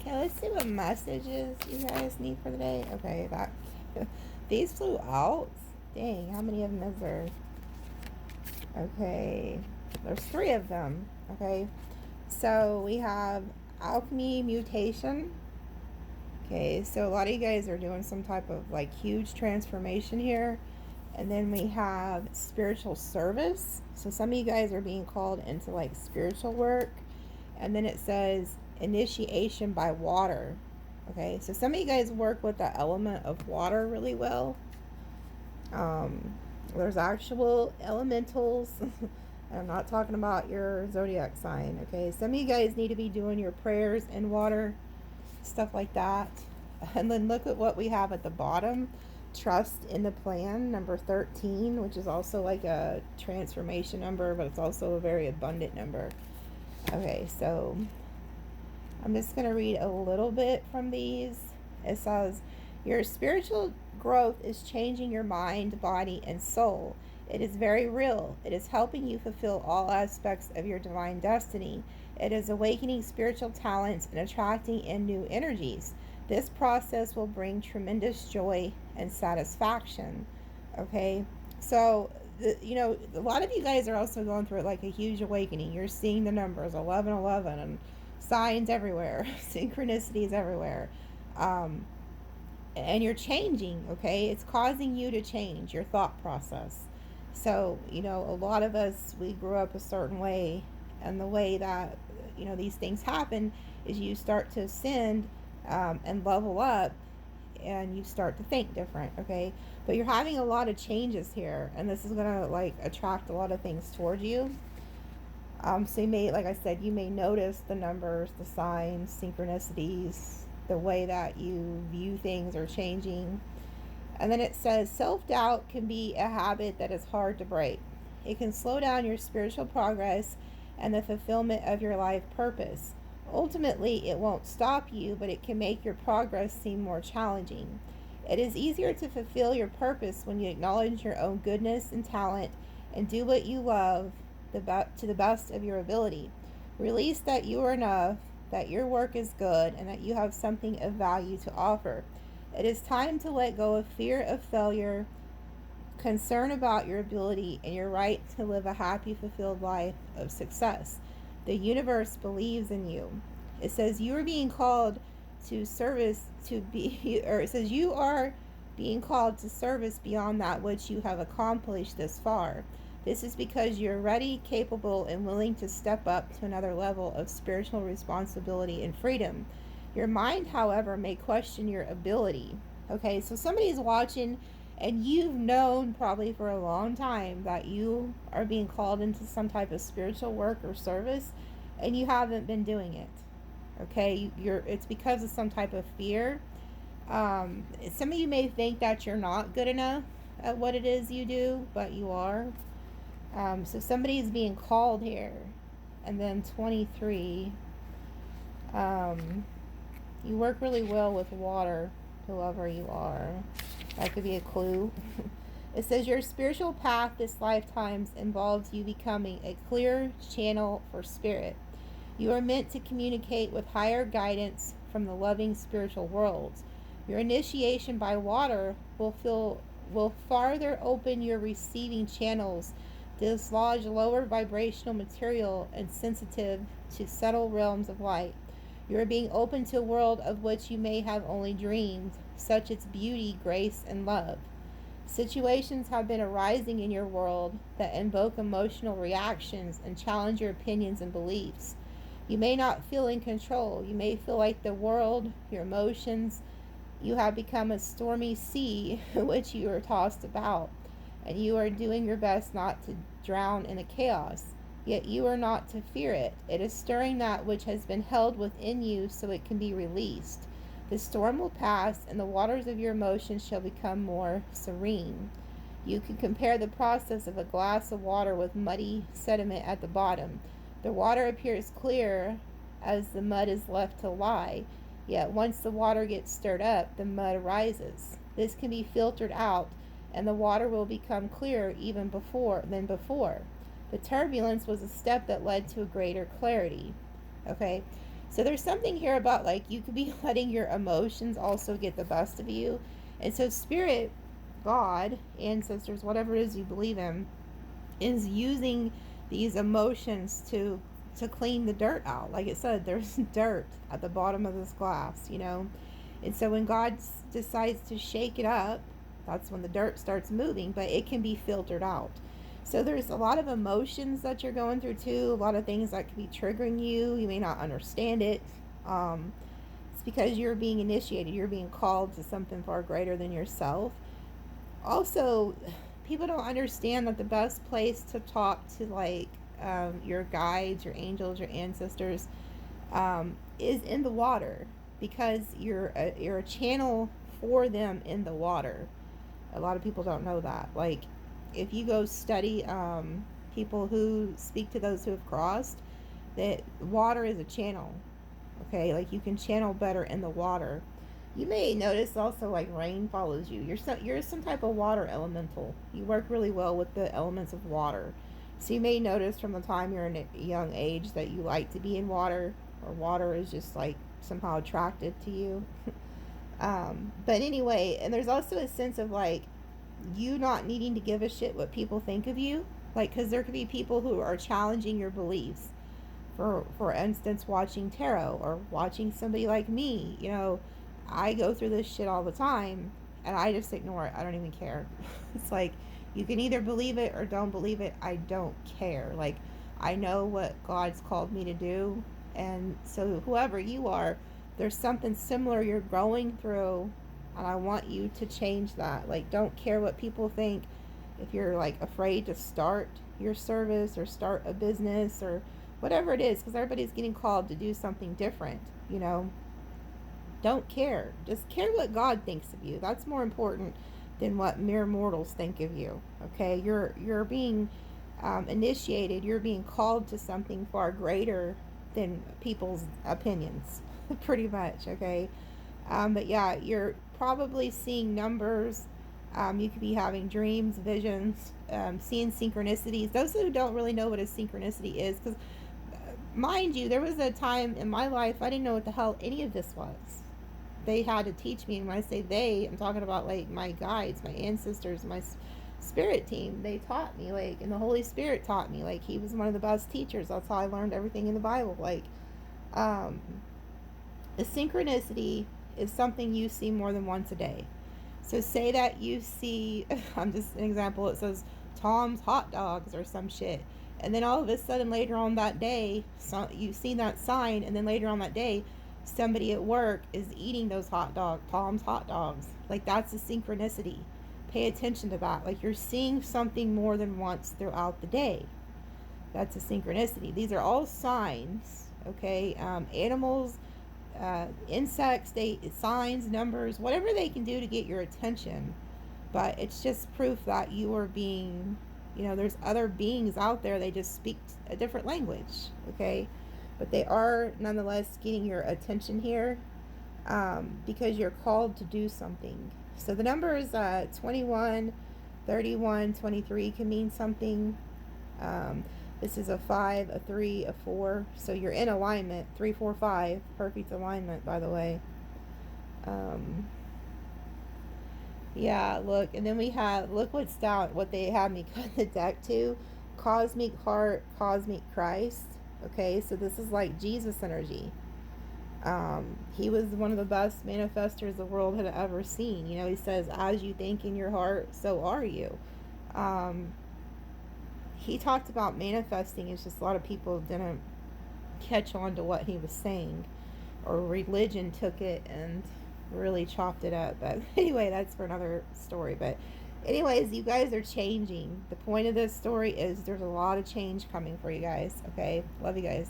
Okay, let's see what messages you guys need for the day. Okay, that these flew out. Dang, how many of them is there? Okay, there's 3 of them. Okay, so we have alchemy mutation. Okay, so a lot of you guys are doing some type of like huge transformation here. And then we have spiritual service. So some of you guys are being called into like spiritual work. And then it says initiation by water. Okay, so some of you guys work with the element of water really well. There's actual elementals. I'm not talking about your zodiac sign. Okay, some of you guys need to be doing your prayers in water, stuff like that. And then look at what we have at the bottom. Trust in the plan, number 13, which is also like a transformation number, but it's also a very abundant number. Okay, so I'm just going to read a little bit from these. It says, your spiritual growth is changing your mind, body, and soul. It is very real. It is helping you fulfill all aspects of your divine destiny. It is awakening spiritual talents and attracting in new energies. This process will bring tremendous joy and satisfaction. Okay, so a lot of you guys are also going through like a huge awakening. You're seeing the numbers 1111 and signs everywhere, synchronicities everywhere, and you're changing. Okay, it's causing you to change your thought process. So a lot of us, we grew up a certain way, and the way that these things happen is you start to ascend and level up, and you start to think different. Okay, but you're having a lot of changes here, and this is gonna like attract a lot of things towards you. So you may, like I said, you may notice the numbers, the signs, synchronicities, the way that you view things are changing. And then it says self-doubt can be a habit that is hard to break. It can slow down your spiritual progress and the fulfillment of your life purpose. Ultimately, it won't stop you, but it can make your progress seem more challenging. It is easier to fulfill your purpose when you acknowledge your own goodness and talent and do what you love to the best of your ability. Release that you are enough, that your work is good, and that you have something of value to offer. It is time to let go of fear of failure, concern about your ability, and your right to live a happy, fulfilled life of success. The universe believes in you. It says you are being called to service it says you are being called to service beyond that which you have accomplished this far. This is because you're ready, capable, and willing to step up to another level of spiritual responsibility and freedom. Your mind, however, may question your ability. Okay, so somebody's watching, and you've known probably for a long time that you are being called into some type of spiritual work or service, and you haven't been doing it. Okay, it's because of some type of fear. Some of you may think that you're not good enough at what it is you do, but you are. So somebody is being called here. And then 23. You work really well with water, whoever you are. That could be a clue. It says your spiritual path this lifetime involves you becoming a clear channel for spirit. You are meant to communicate with higher guidance from the loving spiritual worlds. Your initiation by water will farther open your receiving channels, dislodge lower vibrational material, and sensitive to subtle realms of light. You are being open to a world of which you may have only dreamed, such as beauty, grace, and love. Situations have been arising in your world that invoke emotional reactions and challenge your opinions and beliefs. You may not feel in control. You may feel like the world, your emotions, you have become a stormy sea in which you are tossed about, and you are doing your best not to drown in the chaos. Yet you are not to fear it. It is stirring that which has been held within you so it can be released. The storm will pass, and the waters of your emotions shall become more serene. You can compare the process of a glass of water with muddy sediment at the bottom. The water appears clear as the mud is left to lie, yet once the water gets stirred up, the mud rises. This can be filtered out, and the water will become clearer even than before. The turbulence was a step that led to a greater clarity. Okay, So there's something here about like you could be letting your emotions also get the best of you. And so spirit, God, ancestors, whatever it is you believe in, is using these emotions to clean the dirt out. Like it said, there's dirt at the bottom of this glass, you know. And so when God decides to shake it up, that's when the dirt starts moving, but it can be filtered out. So there's a lot of emotions that you're going through too, a lot of things that can be triggering you. You may not understand it. It's because you're being initiated, you're being called to something far greater than yourself. Also, people don't understand that the best place to talk to like your guides, your angels, your ancestors, is in the water, because you're a channel for them in the water. A lot of people don't know that. Like, if you go study people who speak to those who have crossed, that water is a channel. Okay, like you can channel better in the water. You may notice also like rain follows you. You're some type of water elemental. You work really well with the elements of water. So you may notice from the time you're in a young age that you like to be in water, or water is just like somehow attracted to you. But anyway, and there's also a sense of like you not needing to give a shit what people think of you. Like, because there could be people who are challenging your beliefs. For instance, watching tarot or watching somebody like me. You know, I go through this shit all the time and I just ignore it. I don't even care. It's like, you can either believe it or don't believe it. I don't care. Like, I know what God's called me to do. And so, whoever you are, there's something similar you're going through, and I want you to change that. Like, don't care what people think. If you're like afraid to start your service or start a business or whatever it is, because everybody's getting called to do something different, you know, don't care. Just care what God thinks of you. That's more important than what mere mortals think of you. Okay, you're being initiated. You're being called to something far greater than people's opinions. Pretty much. Okay, but yeah, you're probably seeing numbers. You could be having dreams, visions, seeing synchronicities. Those who don't really know what a synchronicity is, because mind you, there was a time in my life I didn't know what the hell any of this was. They had to teach me, and when I say they, I'm talking about like my guides, my ancestors, my spirit team. They taught me, like, and the Holy Spirit taught me. Like, he was one of the best teachers. That's how I learned everything in the Bible. Like, a synchronicity is something you see more than once a day. So say that you see, I'm just an example, it says Tom's hot dogs or some shit. And then all of a sudden later on that day, so you see that sign, and then later on that day, somebody at work is eating those Tom's hot dogs. Like, that's a synchronicity. Pay attention to that. Like, you're seeing something more than once throughout the day. That's a synchronicity. These are all signs, okay? Animals, insects, signs, numbers, whatever they can do to get your attention. But it's just proof that you are being, you know, there's other beings out there. They just speak a different language, okay? But they are nonetheless getting your attention here, because you're called to do something. So the numbers 21, 31, 23 can mean something. This is a 5, a 3, a 4. So you're in alignment. 3, 4, 5. Perfect alignment, by the way. Yeah, look. And then we have, look what's down, what they have me cut the deck to. Cosmic Heart, Cosmic Christ. Okay, so this is like Jesus energy. He was one of the best manifestors the world had ever seen. You know, he says, as you think in your heart, so are you. He talked about manifesting. It's just a lot of people didn't catch on to what he was saying, or religion took it and really chopped it up. But anyway, that's for another story. But anyways, you guys are changing. The point of this story is there's a lot of change coming for you guys. Okay, love you guys.